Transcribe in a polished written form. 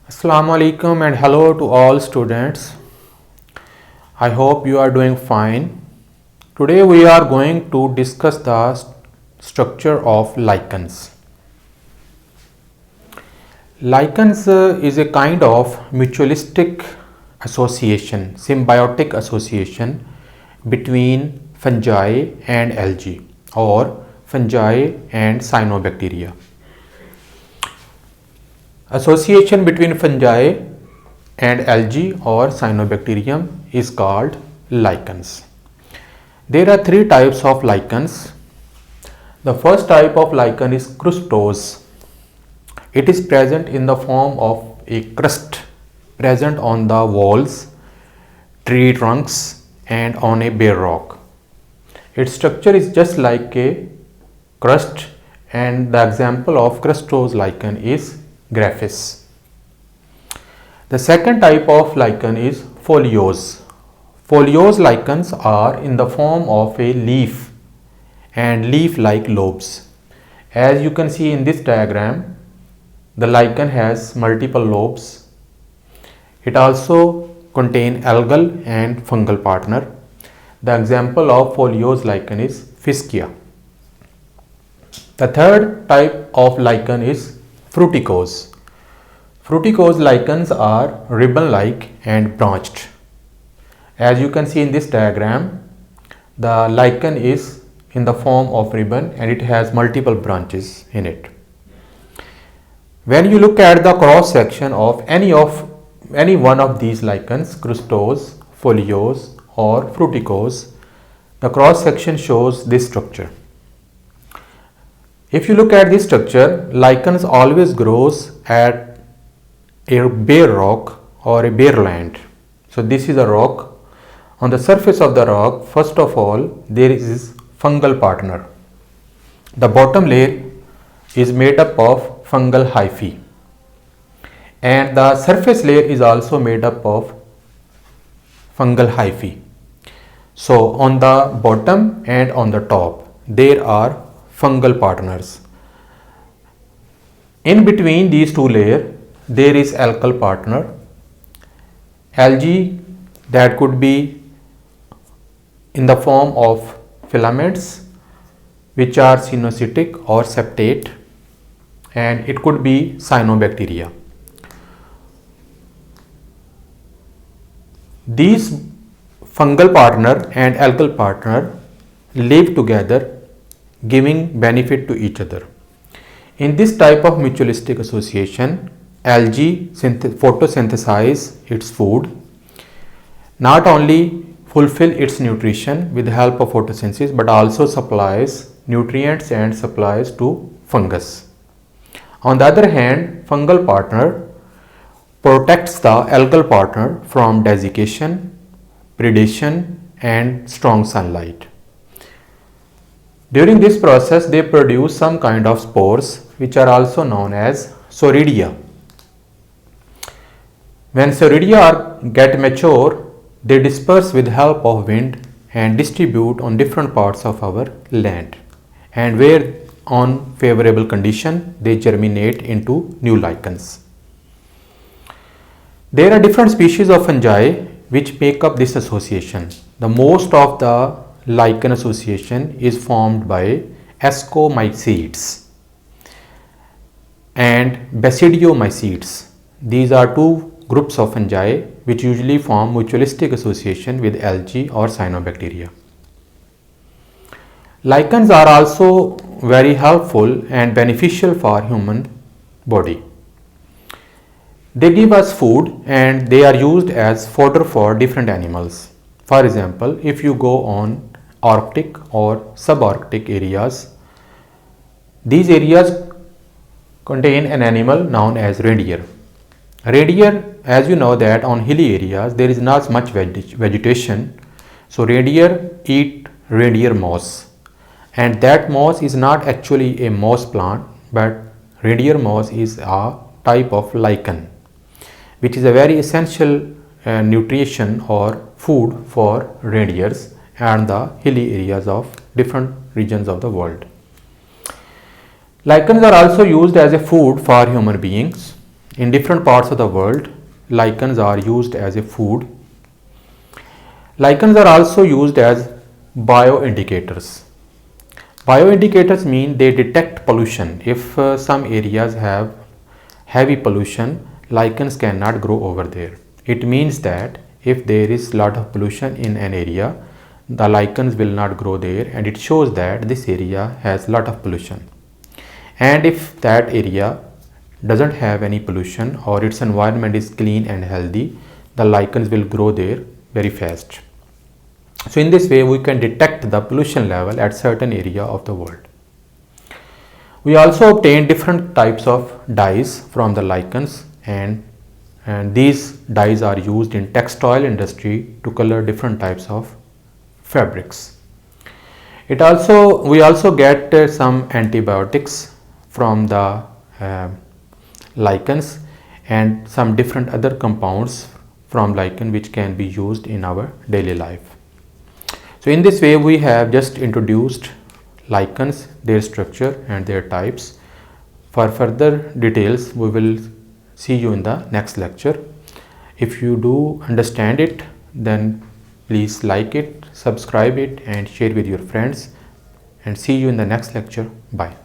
Assalamu alaikum and hello to all students. I hope you are doing fine. Today we are going to discuss the structure of lichens. Lichens is a kind of mutualistic association, symbiotic association between fungi and algae or fungi and cyanobacteria. Association between fungi and algae or cyanobacterium is called lichens. There are three types of lichens. The first type of lichen is crustose. It is present in the form of a crust present on the walls, tree trunks and on a bare rock. Its structure is just like a crust, and the example of crustose lichen is Graphis. The second type of lichen is foliose. Foliose lichens are in the form of a leaf and leaf-like lobes. As you can see in this diagram, the lichen has multiple lobes. It also contains algal and fungal partner. The example of foliose lichen is Fischia. The third type of lichen is Fruticose. Fruticose lichens are ribbon-like and branched. As you can see in this diagram, the lichen is in the form of ribbon and it has multiple branches in it. When you look at the cross section of any one of these lichens, crustose, foliose or fruticose, the cross section shows this structure. If you look at this structure, lichens always grows at a bare rock or a bare land. So this is a rock. On the surface of the rock, first of all, there is fungal partner. The bottom layer is made up of fungal hyphae, and the surface layer is also made up of fungal hyphae. So on the bottom and on the top, there are fungal partners. In between these two layers, there is algal partner. Algae that could be in the form of filaments which are cenocytic or septate, and it could be cyanobacteria. These fungal partner and algal partner live together, giving benefit to each other. In this type of mutualistic association, algae photosynthesize its food, not only fulfill its nutrition with the help of photosynthesis, but also supplies nutrients and supplies to fungus. On the other hand, fungal partner protects the algal partner from desiccation, predation and strong sunlight. During this process, they produce some kind of spores which are also known as soridia. When soridia get mature, they disperse with help of wind and distribute on different parts of our land, and where on favorable condition they germinate into new lichens. There are different species of fungi which make up this association. The most of the lichen association is formed by ascomycetes and basidiomycetes. These are two groups of fungi which usually form mutualistic association with algae or cyanobacteria. Lichens are also very helpful and beneficial for human body. They give us food and they are used as fodder for different animals. For example, if you go on Arctic or subarctic areas, these areas contain an animal known as reindeer. Reindeer, as you know that on hilly areas there is not much vegetation, so reindeer eat reindeer moss, and that moss is not actually a moss plant, but reindeer moss is a type of lichen which is a very essential nutrition or food for reindeers and the hilly areas of different regions of the world. Lichens are also used as a food for human beings. In different parts of the world, lichens are used as a food. Lichens are also used as bioindicators. Bioindicators mean they detect pollution. If some areas have heavy pollution, lichens cannot grow over there. It means that if there is lot of pollution in an area, the lichens will not grow there, and it shows that this area has lot of pollution. And if that area doesn't have any pollution or its environment is clean and healthy, the lichens will grow there very fast. So in this way we can detect the pollution level at certain area of the world. We also obtain different types of dyes from the lichens, and these dyes are used in textile industry to color different types of fabrics. We also get some antibiotics from the lichens and some different other compounds from lichen which can be used in our daily life. So in this way we have just introduced lichens, their structure and their types. For further details we will see you in the next lecture. If you do understand it, then please like it, subscribe it and share with your friends, and see you in the next lecture. Bye.